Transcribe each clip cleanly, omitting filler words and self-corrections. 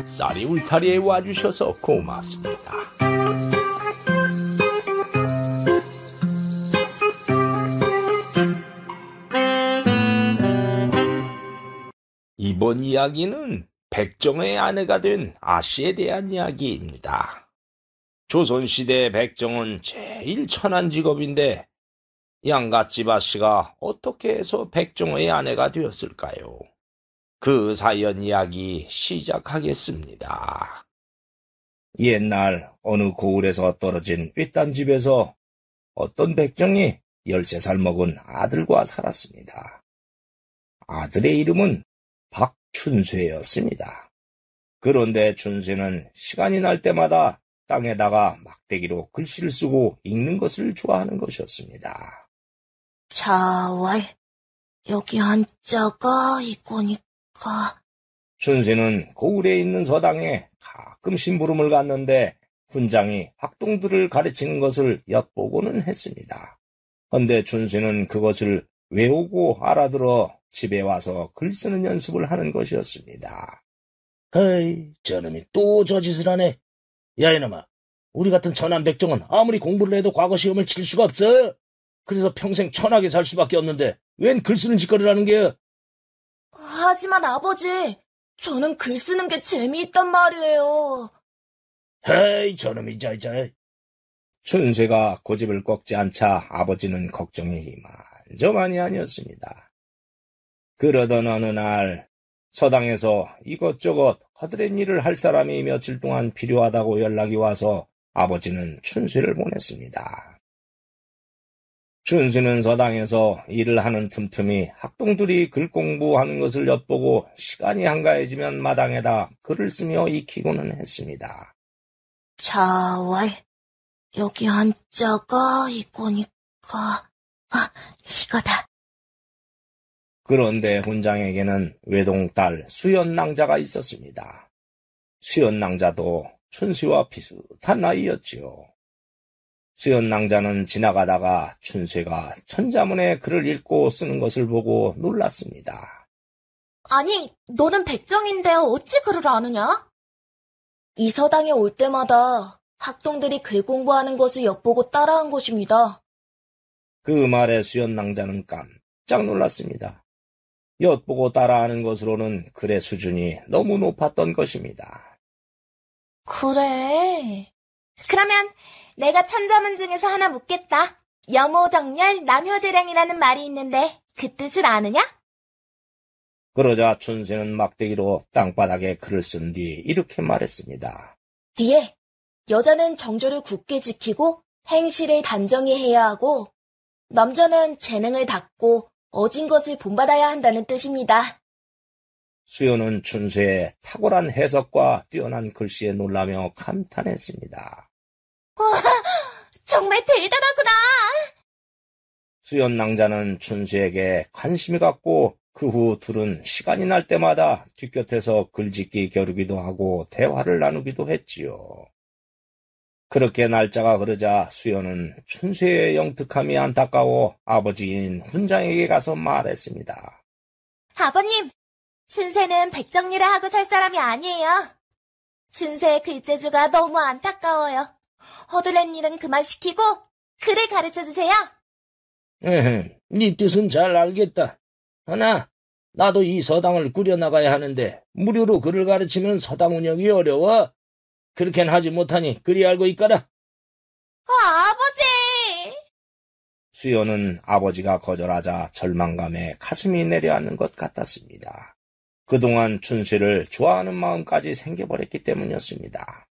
쌀이 울타리에 와주셔서 고맙습니다. 이번 이야기는 백정의 아내가 된 아씨에 대한 이야기입니다. 조선시대 백정은 제일 천한 직업인데 양갓집 아씨가 어떻게 해서 백정의 아내가 되었을까요? 그 사연 이야기 시작하겠습니다. 옛날 어느 고을에서 떨어진 윗단 집에서 어떤 백정이 13살 먹은 아들과 살았습니다. 아들의 이름은 박춘쇠였습니다. 그런데 춘쇠는 시간이 날 때마다 땅에다가 막대기로 글씨를 쓰고 읽는 것을 좋아하는 것이었습니다. 자왈, 여기 한자가 이거니까. 춘쇠는 고을에 있는 서당에 가끔 심부름을 갔는데 훈장이 학동들을 가르치는 것을 엿보고는 했습니다. 헌데 춘쇠는 그것을 외우고 알아들어 집에 와서 글 쓰는 연습을 하는 것이었습니다. 헤이, 저놈이 또 저 짓을 하네. 야, 이놈아, 우리 같은 천한 백정은 아무리 공부를 해도 과거 시험을 칠 수가 없어. 그래서 평생 천하게 살 수밖에 없는데 웬 글 쓰는 짓거리를 하는 게야? 하지만 아버지, 저는 글 쓰는 게 재미있단 말이에요. 헤이, 저놈이 자이자. 춘쇠가 고집을 꺾지 않자 아버지는 걱정이 이만저만이 아니었습니다. 그러던 어느 날 서당에서 이것저것 허드렛 일을 할 사람이 며칠 동안 필요하다고 연락이 와서 아버지는 춘쇠를 보냈습니다. 춘쇠는 서당에서 일을 하는 틈틈이 학동들이 글 공부하는 것을 엿보고 시간이 한가해지면 마당에다 글을 쓰며 익히고는 했습니다. 자왈, 여기 한자가 이거니까. 이거다. 그런데 훈장에게는 외동딸 수연낭자가 있었습니다. 수연낭자도 춘쇠와 비슷한 나이였지요. 수연낭자는 지나가다가 춘쇠가 천자문에 글을 읽고 쓰는 것을 보고 놀랐습니다. 아니, 너는 백정인데 어찌 글을 아느냐? 이 서당에 올 때마다 학동들이 글 공부하는 것을 엿보고 따라한 것입니다. 그 말에 수연낭자는 깜짝 놀랐습니다. 엿보고 따라하는 것으로는 글의 수준이 너무 높았던 것입니다. 그래. 그러면 내가 천자문 중에서 하나 묻겠다. 여모정렬 남효재량이라는 말이 있는데 그 뜻을 아느냐? 그러자 춘쇠는 막대기로 땅바닥에 글을 쓴 뒤 이렇게 말했습니다. 예, 여자는 정조를 굳게 지키고 행실을 단정히 해야 하고 남자는 재능을 닦고 어진 것을 본받아야 한다는 뜻입니다. 수연은 춘쇠의 탁월한 해석과 뛰어난 글씨에 놀라며 감탄했습니다. 와, 정말 대단하구나. 수연낭자는 춘쇠에게 관심이 갔고 그 후 둘은 시간이 날 때마다 뒷곁에서 글짓기 겨루기도 하고 대화를 나누기도 했지요. 그렇게 날짜가 흐르자 수연은 춘쇠의 영특함이 안타까워 아버지인 훈장에게 가서 말했습니다. 아버님, 춘쇠는 백정리를 하고 살 사람이 아니에요. 춘쇠의 글재주가 너무 안타까워요. 허드렛 일은 그만 시키고 글을 가르쳐주세요. 네 뜻은 잘 알겠다. 하나, 나도 이 서당을 꾸려나가야 하는데 무료로 글을 가르치면 서당 운영이 어려워. 그렇게는 하지 못하니 그리 알고 있거라. 아버지! 수연은 아버지가 거절하자 절망감에 가슴이 내려앉는 것 같았습니다. 그동안 춘쇠를 좋아하는 마음까지 생겨버렸기 때문이었습니다.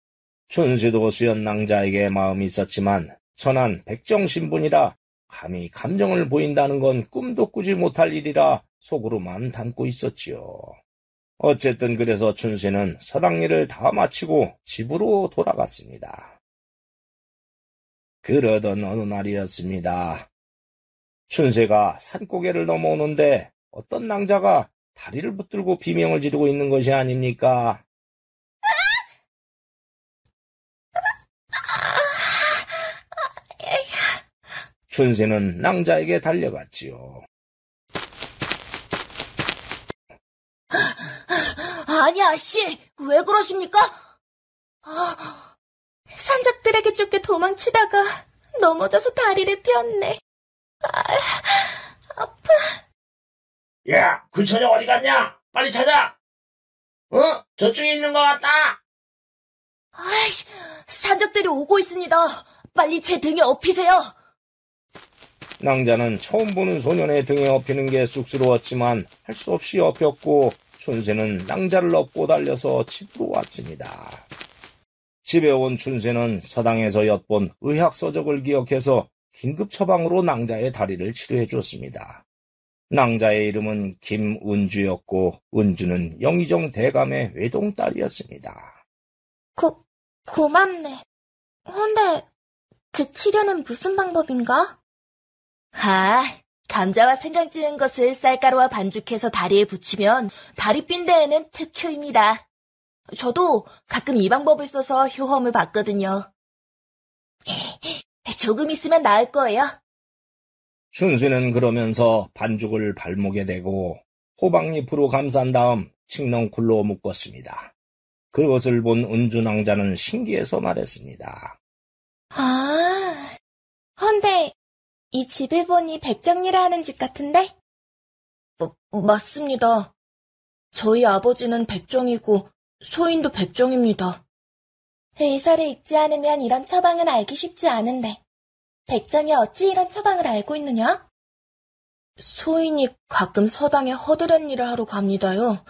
춘쇠도 수연낭자에게 마음이 있었지만 천한 백정 신분이라 감히 감정을 보인다는 건 꿈도 꾸지 못할 일이라 속으로만 담고 있었지요. 어쨌든 그래서 춘쇠는 서당 일을 다 마치고 집으로 돌아갔습니다. 그러던 어느 날이었습니다. 춘쇠가 산고개를 넘어오는데 어떤 낭자가 다리를 붙들고 비명을 지르고 있는 것이 아닙니까? 춘쇠는 낭자에게 달려갔지요. 아니, 아씨, 왜 그러십니까? 산적들에게 쫓겨 도망치다가 넘어져서 다리를 폈네. 아파. 야, 그 처녀 어디 갔냐? 빨리 찾아! 저쪽에 있는 것 같다! 아이씨, 산적들이 오고 있습니다. 빨리 제 등에 업히세요. 낭자는 처음 보는 소년의 등에 업히는 게 쑥스러웠지만 할 수 없이 업혔고 춘새는 낭자를 업고 달려서 집으로 왔습니다. 집에 온 춘새는 서당에서 엿본 의학서적을 기억해서 긴급 처방으로 낭자의 다리를 치료해 주었습니다. 낭자의 이름은 김은주였고 은주는 영의정 대감의 외동딸이었습니다. 고맙네. 근데 그 치료는 무슨 방법인가? 감자와 생강 찌은 것을 쌀가루와 반죽해서 다리에 붙이면 다리 삔 데에는 특효입니다. 저도 가끔 이 방법을 써서 효험을 봤거든요. 조금 있으면 나을 거예요. 춘새는 그러면서 반죽을 발목에 대고 호박잎으로 감싼 다음 칡넝쿨로 묶었습니다. 그것을 본 은주 낭자는 신기해서 말했습니다. 근데 이 집을 보니 백정리라 하는 집 같은데? 맞습니다. 저희 아버지는 백정이고 소인도 백정입니다. 의사를 읽지 않으면 이런 처방은 알기 쉽지 않은데 백정이 어찌 이런 처방을 알고 있느냐? 소인이 가끔 서당에 허드렛 일을 하러 갑니다요.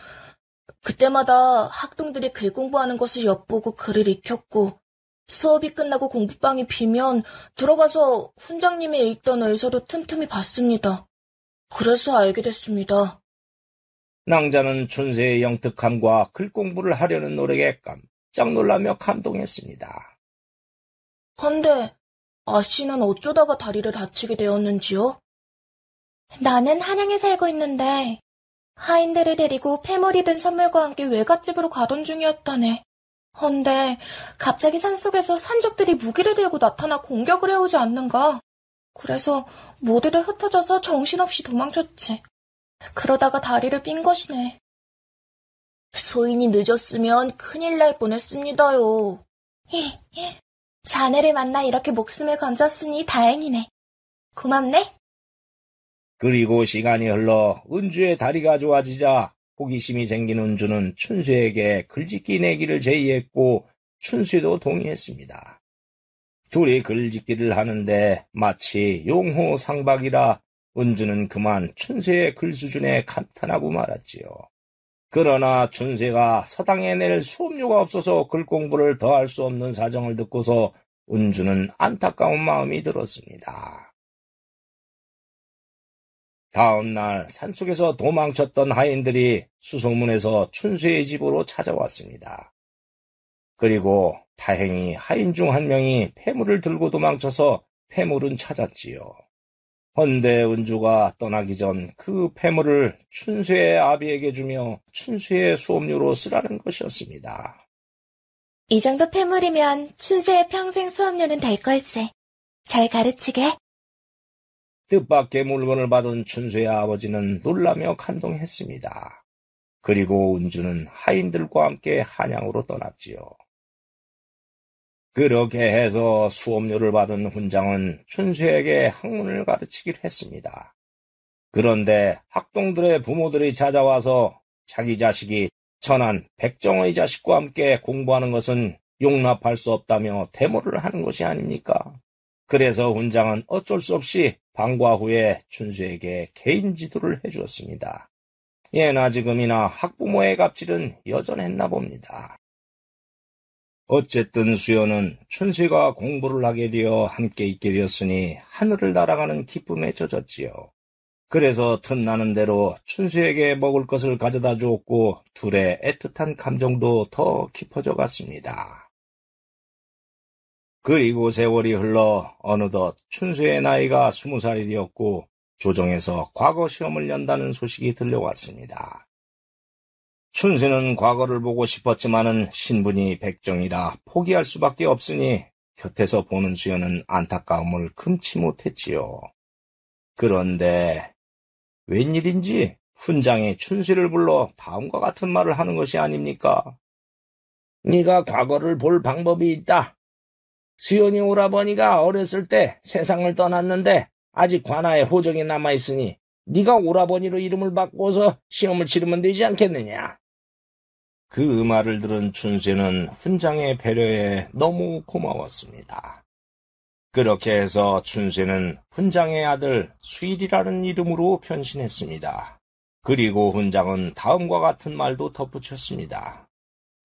그때마다 학동들이 글 공부하는 것을 엿보고 글을 익혔고 수업이 끝나고 공부방이 비면 들어가서 훈장님이 읽던 의서도 틈틈이 봤습니다. 그래서 알게 됐습니다. 낭자는 춘새의 영특함과 글 공부를 하려는 노력에 깜짝 놀라며 감동했습니다. 근데 아씨는 어쩌다가 다리를 다치게 되었는지요? 나는 한양에 살고 있는데 하인들을 데리고 폐물이 든 선물과 함께 외갓집으로 가던 중이었다네. 헌데 갑자기 산속에서 산적들이 무기를 들고 나타나 공격을 해오지 않는가. 그래서 모두들 흩어져서 정신없이 도망쳤지. 그러다가 다리를 삔 것이네. 소인이 늦었으면 큰일 날 뻔했습니다요. 자네를 만나 이렇게 목숨을 건졌으니 다행이네. 고맙네. 그리고 시간이 흘러 은주의 다리가 좋아지자 호기심이 생긴 은주는 춘새에게 글짓기 내기를 제의했고 춘새도 동의했습니다. 둘이 글짓기를 하는데 마치 용호상박이라 은주는 그만 춘새의 글 수준에 감탄하고 말았지요. 그러나 춘새가 서당에 낼 수업료가 없어서 글 공부를 더 할 수 없는 사정을 듣고서 은주는 안타까운 마음이 들었습니다. 다음 날 산속에서 도망쳤던 하인들이 수소문해서 춘새의 집으로 찾아왔습니다. 그리고 다행히 하인 중 한 명이 폐물을 들고 도망쳐서 폐물은 찾았지요. 헌데 은주가 떠나기 전 그 폐물을 춘새의 아비에게 주며 춘새의 수업료로 쓰라는 것이었습니다. 이 정도 폐물이면 춘새의 평생 수업료는 될 걸세. 잘 가르치게. 뜻밖의 물건을 받은 춘새의 아버지는 놀라며 감동했습니다. 그리고 은주는 하인들과 함께 한양으로 떠났지요. 그렇게 해서 수업료를 받은 훈장은 춘새에게 학문을 가르치기로 했습니다. 그런데 학동들의 부모들이 찾아와서 자기 자식이 천한 백정의 자식과 함께 공부하는 것은 용납할 수 없다며 데모를 하는 것이 아닙니까? 그래서 훈장은 어쩔 수 없이 방과 후에 춘새에게 개인 지도를 해주었습니다. 예나 지금이나 학부모의 갑질은 여전했나 봅니다. 어쨌든 수연은 춘새가 공부를 하게 되어 함께 있게 되었으니 하늘을 날아가는 기쁨에 젖었지요. 그래서 틈나는 대로 춘새에게 먹을 것을 가져다 주었고 둘의 애틋한 감정도 더 깊어져 갔습니다. 그리고 세월이 흘러 어느덧 춘새의 나이가 20살이 되었고 조정에서 과거 시험을 연다는 소식이 들려왔습니다. 춘새는 과거를 보고 싶었지만은 신분이 백정이라 포기할 수밖에 없으니 곁에서 보는 수연은 안타까움을 금치 못했지요. 그런데 웬일인지 훈장이 춘세를 불러 다음과 같은 말을 하는 것이 아닙니까? 네가 과거를 볼 방법이 있다. 수연이 오라버니가 어렸을 때 세상을 떠났는데 아직 관아에 호적이 남아있으니 네가 오라버니로 이름을 바꿔서 시험을 치르면 되지 않겠느냐. 그 말을 들은 춘세는 훈장의 배려에 너무 고마웠습니다. 그렇게 해서 춘세는 훈장의 아들 수일이라는 이름으로 변신했습니다. 그리고 훈장은 다음과 같은 말도 덧붙였습니다.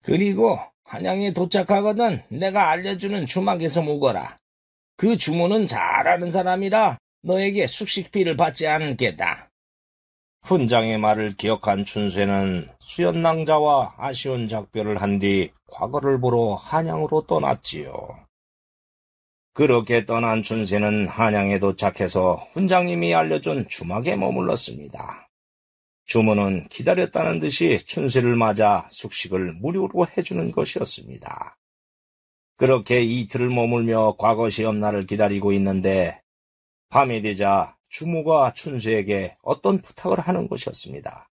그리고 한양에 도착하거든 내가 알려주는 주막에서 묵어라. 그 주문은 잘 아는 사람이라 너에게 숙식비를 받지 않겠다. 훈장의 말을 기억한 춘세는 수연낭자와 아쉬운 작별을 한 뒤 과거를 보러 한양으로 떠났지요. 그렇게 떠난 춘세는 한양에 도착해서 훈장님이 알려준 주막에 머물렀습니다. 주문은 기다렸다는 듯이 춘세를 맞아 숙식을 무료로 해주는 것이었습니다. 그렇게 이틀을 머물며 과거 시험날을 기다리고 있는데 밤이 되자 주모가 춘세에게 어떤 부탁을 하는 것이었습니다.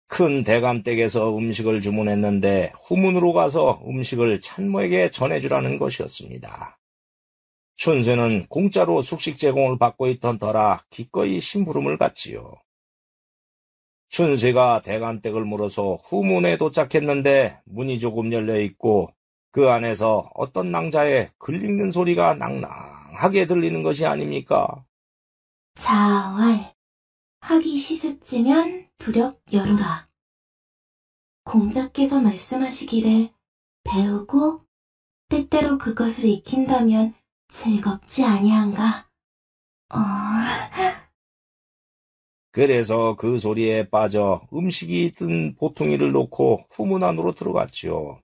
큰 대감댁에서 음식을 주문했는데 후문으로 가서 음식을 찬모에게 전해주라는 것이었습니다. 춘세는 공짜로 숙식 제공을 받고 있던 터라 기꺼이 심부름을 갔지요. 춘세가 대감댁을 물어서 후문에 도착했는데 문이 조금 열려있고 그 안에서 어떤 낭자의 글 읽는 소리가 낭낭하게 들리는 것이 아닙니까? 자왈, 하기 시습지면 부력 열어라. 공자께서 말씀하시기를 배우고 때때로 그것을 익힌다면 즐겁지 아니한가? 그래서 그 소리에 빠져 음식이 든 보퉁이를 놓고 후문 안으로 들어갔지요.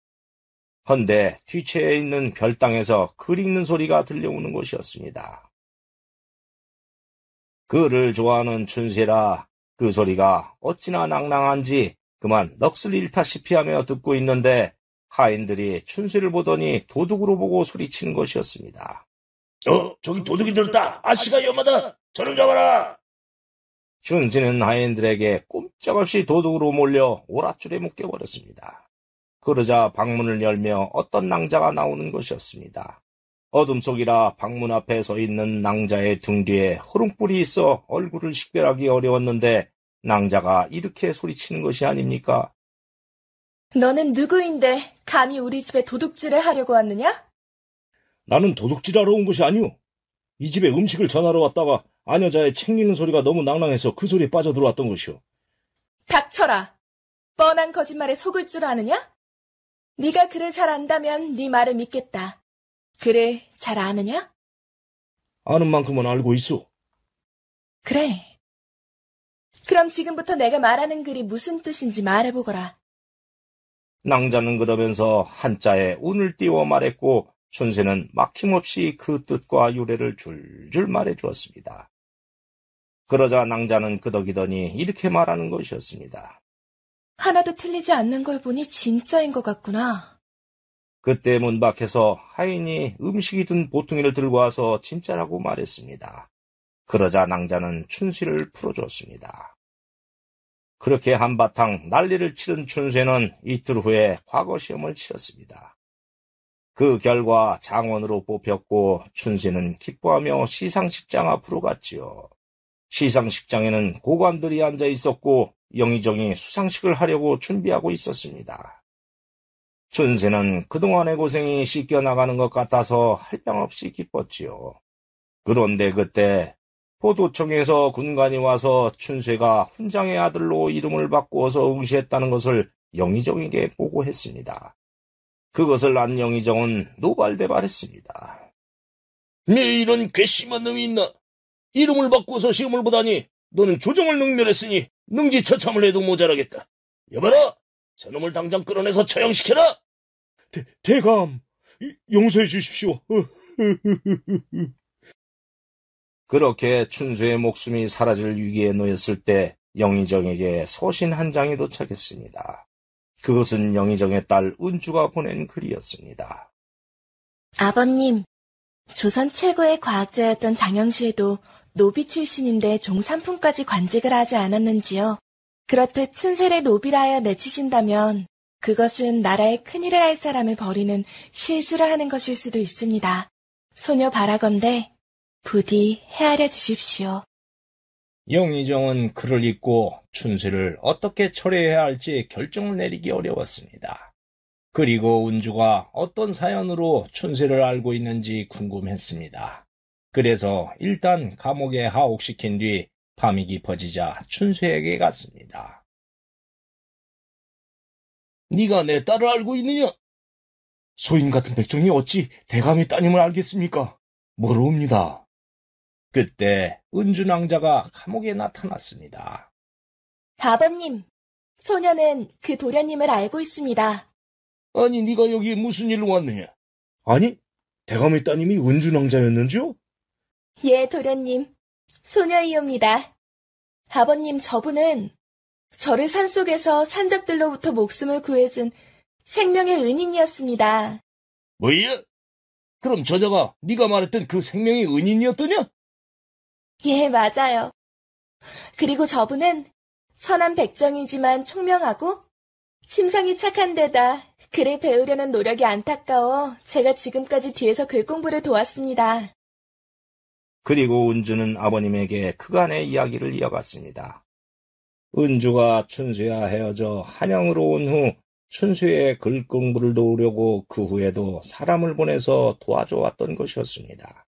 헌데 뒤채에 있는 별당에서 글 읽는 소리가 들려오는 것이었습니다. 글을 좋아하는 춘세라 그 소리가 어찌나 낭낭한지 그만 넋을 잃다시피 하며 듣고 있는데 하인들이 춘세를 보더니 도둑으로 보고 소리치는 것이었습니다. 저기 도둑이 들었다. 아씨가 위험하다. 저를 잡아라. 춘세는 하인들에게 꼼짝없이 도둑으로 몰려 오랏줄에 묶여버렸습니다. 그러자 방문을 열며 어떤 낭자가 나오는 것이었습니다. 어둠 속이라 방문 앞에 서 있는 낭자의 등 뒤에 호롱불이 있어 얼굴을 식별하기 어려웠는데 낭자가 이렇게 소리치는 것이 아닙니까? 너는 누구인데 감히 우리 집에 도둑질을 하려고 왔느냐? 나는 도둑질하러 온 것이 아니오. 이 집에 음식을 전하러 왔다가 아녀자의 책 읽는 소리가 너무 낭낭해서 그 소리에 빠져들어왔던 것이오. 닥쳐라. 뻔한 거짓말에 속을 줄 아느냐? 네가 글을 잘 안다면 네 말을 믿겠다. 글을 잘 아느냐? 아는 만큼은 알고 있어. 그래. 그럼 지금부터 내가 말하는 글이 무슨 뜻인지 말해보거라. 낭자는 그러면서 한자에 운을 띄워 말했고 춘세는 막힘없이 그 뜻과 유래를 줄줄 말해주었습니다. 그러자 낭자는 끄덕이더니 이렇게 말하는 것이었습니다. 하나도 틀리지 않는 걸 보니 진짜인 것 같구나. 그때 문 밖에서 하인이 음식이 든 보퉁이를 들고 와서 진짜라고 말했습니다. 그러자 낭자는 춘세를 풀어주었습니다. 그렇게 한바탕 난리를 치른 춘세는 이틀 후에 과거 시험을 치렀습니다. 그 결과 장원으로 뽑혔고 춘세는 기뻐하며 시상식장 앞으로 갔지요. 시상식장에는 고관들이 앉아 있었고 영의정이 수상식을 하려고 준비하고 있었습니다. 춘세는 그동안의 고생이 씻겨나가는 것 같아서 할병없이 기뻤지요. 그런데 그때 포도청에서 군관이 와서 춘세가 훈장의 아들로 이름을 바꾸어서 응시했다는 것을 영의정에게 보고했습니다. 그것을 안 영의정은 노발대발했습니다. 네 이런 괘씸한 놈이 있나? 이름을 바꾸어서 시험을 보다니 너는 조정을 능멸했으니 능지처참을 해도 모자라겠다. 여봐라! 저놈을 당장 끌어내서 처형시켜라! 대감, 용서해 주십시오. 그렇게 춘세의 목숨이 사라질 위기에 놓였을 때 영의정에게 서신 한 장이 도착했습니다. 그것은 영의정의 딸 은주가 보낸 글이었습니다. 아버님, 조선 최고의 과학자였던 장영실도 노비 출신인데 종삼품까지 관직을 하지 않았는지요? 그렇듯 춘세를 노비라 하여 내치신다면 그것은 나라에 큰일을 할 사람을 버리는 실수를 하는 것일 수도 있습니다. 소녀 바라건대 부디 헤아려 주십시오. 영의정은 글을 읽고 춘세를 어떻게 처리해야 할지 결정을 내리기 어려웠습니다. 그리고 운주가 어떤 사연으로 춘세를 알고 있는지 궁금했습니다. 그래서 일단 감옥에 하옥시킨 뒤 밤이 깊어지자 춘세에게 갔습니다. 네가 내 딸을 알고 있느냐? 소인 같은 백정이 어찌 대감의 따님을 알겠습니까? 모르옵니다. 그때 은주낭자가 감옥에 나타났습니다. 아버님, 소녀는 그 도련님을 알고 있습니다. 아니, 네가 여기 무슨 일로 왔느냐? 아니, 대감의 따님이 은주낭자였는지요? 예, 도련님. 소녀이옵니다. 아버님, 저분은 저를 산속에서 산적들로부터 목숨을 구해준 생명의 은인이었습니다. 뭐야? 그럼 저자가 네가 말했던 그 생명의 은인이었더냐? 예, 맞아요. 그리고 저분은 선한 백정이지만 총명하고 심성이 착한 데다 글을 배우려는 노력이 안타까워 제가 지금까지 뒤에서 글 공부를 도왔습니다. 그리고 은주는 아버님에게 그간의 이야기를 이어갔습니다. 은주가 춘수와 헤어져 한양으로 온 후 춘수의 글 공부를 도우려고 그 후에도 사람을 보내서 도와줘 왔던 것이었습니다.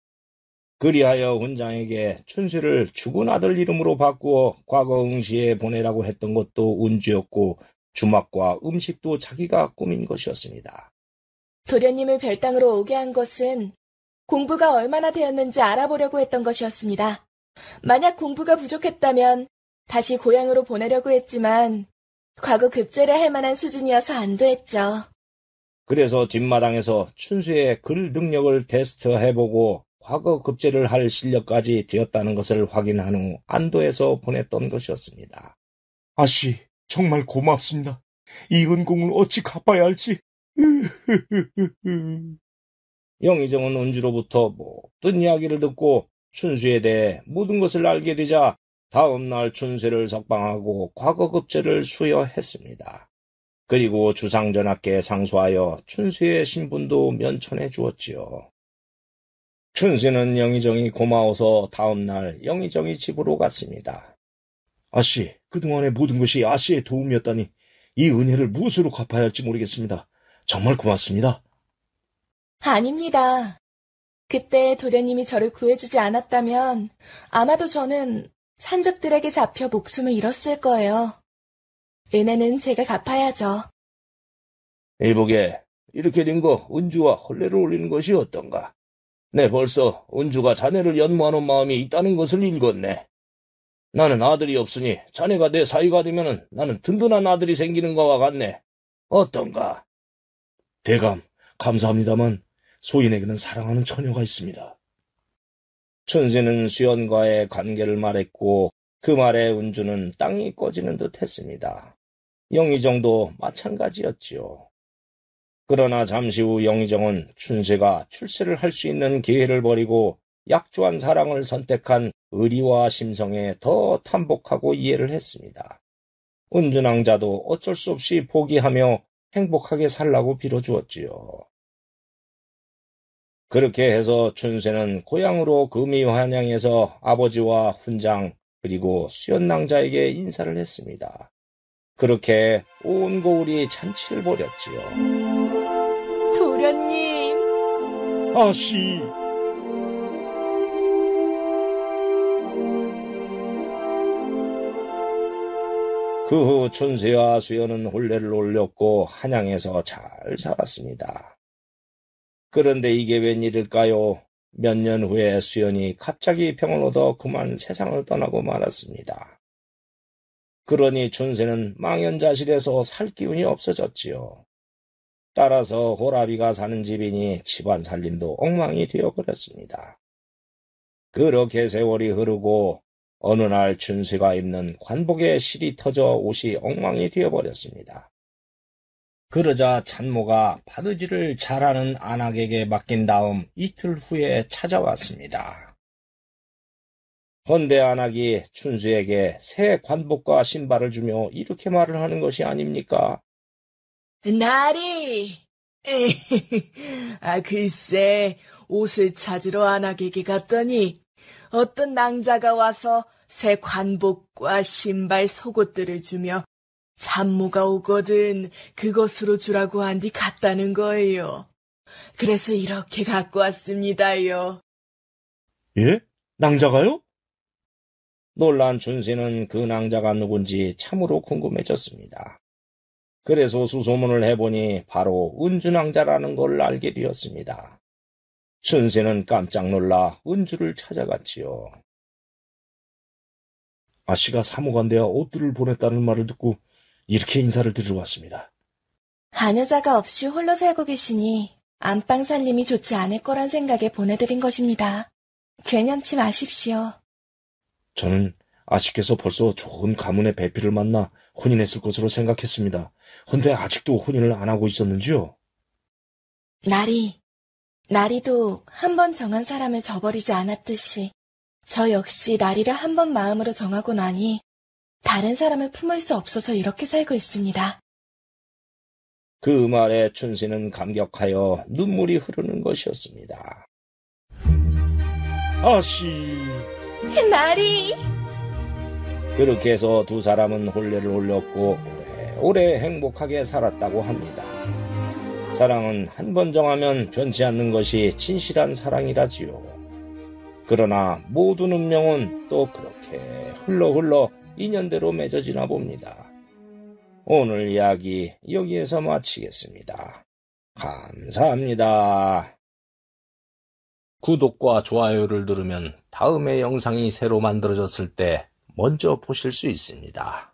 그리하여 훈장에게 춘수를 죽은 아들 이름으로 바꾸어 과거 응시에 보내라고 했던 것도 은주였고 주막과 음식도 자기가 꾸민 것이었습니다. 도련님을 별당으로 오게 한 것은 공부가 얼마나 되었는지 알아보려고 했던 것이었습니다. 만약 공부가 부족했다면 다시 고향으로 보내려고 했지만 과거 급제를 할 만한 수준이어서 안 됐죠. 그래서 뒷마당에서 춘수의 글 능력을 테스트해보고 과거 급제를 할 실력까지 되었다는 것을 확인한 후 안도해서 보냈던 것이었습니다. 아씨, 정말 고맙습니다. 이 은공을 어찌 갚아야 할지. 영의정은 은주로부터 모든 이야기를 듣고 춘수에 대해 모든 것을 알게 되자 다음 날 춘수를 석방하고 과거 급제를 수여했습니다. 그리고 주상전하께 상소하여 춘수의 신분도 면천해 주었지요. 춘수는 영의정이 고마워서 다음 날 영의정이 집으로 갔습니다. 아씨, 그동안의 모든 것이 아씨의 도움이었다니 이 은혜를 무엇으로 갚아야 할지 모르겠습니다. 정말 고맙습니다. 아닙니다. 그때 도련님이 저를 구해주지 않았다면 아마도 저는 산적들에게 잡혀 목숨을 잃었을 거예요. 은혜는 제가 갚아야죠. 이보게, 이렇게 된 거 은주와 혼례를 올리는 것이 어떤가? 네, 벌써 은주가 자네를 연모하는 마음이 있다는 것을 읽었네. 나는 아들이 없으니 자네가 내 사위가 되면은 나는 든든한 아들이 생기는 것과 같네. 어떤가? 대감, 감사합니다만 소인에게는 사랑하는 처녀가 있습니다. 춘세는 수연과의 관계를 말했고 그 말에 은주는 땅이 꺼지는 듯 했습니다. 영의정도 마찬가지였지요. 그러나 잠시 후 영의정은 춘세가 출세를 할 수 있는 기회를 버리고 약조한 사랑을 선택한 의리와 심성에 더 탐복하고 이해를 했습니다. 은주낭자도 어쩔 수 없이 포기하며 행복하게 살라고 빌어주었지요. 그렇게 해서 춘세는 고향으로 금이환양에서 아버지와 훈장 그리고 수연낭자에게 인사를 했습니다. 그렇게 온 고을이 잔치를 벌였지요. 도련님. 아씨. 그 후 춘세와 수연은 혼례를 올렸고 한양에서 잘 살았습니다. 그런데 이게 웬일일까요? 몇 년 후에 수연이 갑자기 병을 얻어 그만 세상을 떠나고 말았습니다. 그러니 춘세는 망연자실해서 살 기운이 없어졌지요. 따라서 호라비가 사는 집이니 집안 살림도 엉망이 되어버렸습니다. 그렇게 세월이 흐르고 어느 날 춘세가 입는 관복에 실이 터져 옷이 엉망이 되어버렸습니다. 그러자 찬모가 바느질을 잘하는 안악에게 맡긴 다음 이틀 후에 찾아왔습니다. 헌데 안악이 춘수에게 새 관복과 신발을 주며 이렇게 말을 하는 것이 아닙니까? 나리! 글쎄, 옷을 찾으러 안악에게 갔더니 어떤 낭자가 와서 새 관복과 신발, 속옷들을 주며 잡모가 오거든 그것으로 주라고 한 뒤 갔다는 거예요. 그래서 이렇게 갖고 왔습니다요. 예? 낭자가요? 놀란 춘세는 그 낭자가 누군지 참으로 궁금해졌습니다. 그래서 수소문을 해보니 바로 은주낭자라는 걸 알게 되었습니다. 춘세는 깜짝 놀라 은주를 찾아갔지요. 아씨가 사무관대와 옷들을 보냈다는 말을 듣고 이렇게 인사를 드리러 왔습니다. 아녀자가 없이 홀로 살고 계시니 안방 살림이 좋지 않을 거란 생각에 보내드린 것입니다. 괜찮지 마십시오. 저는 아씨께서 벌써 좋은 가문의 배필을 만나 혼인했을 것으로 생각했습니다. 헌데 아직도 혼인을 안 하고 있었는지요? 나리도 한 번 정한 사람을 저버리지 않았듯이 저 역시 나리를 한 번 마음으로 정하고 나니 다른 사람을 품을 수 없어서 이렇게 살고 있습니다. 그 말에 춘세는 감격하여 눈물이 흐르는 것이었습니다. 아씨! 나리! 그렇게 해서 두 사람은 혼례를 올렸고 오래 행복하게 살았다고 합니다. 사랑은 한 번 정하면 변치 않는 것이 진실한 사랑이라지요. 그러나 모든 운명은 또 그렇게 흘러 인연대로 맺어지나 봅니다. 오늘 이야기 여기에서 마치겠습니다. 감사합니다. 구독과 좋아요를 누르면 다음에 영상이 새로 만들어졌을 때 먼저 보실 수 있습니다.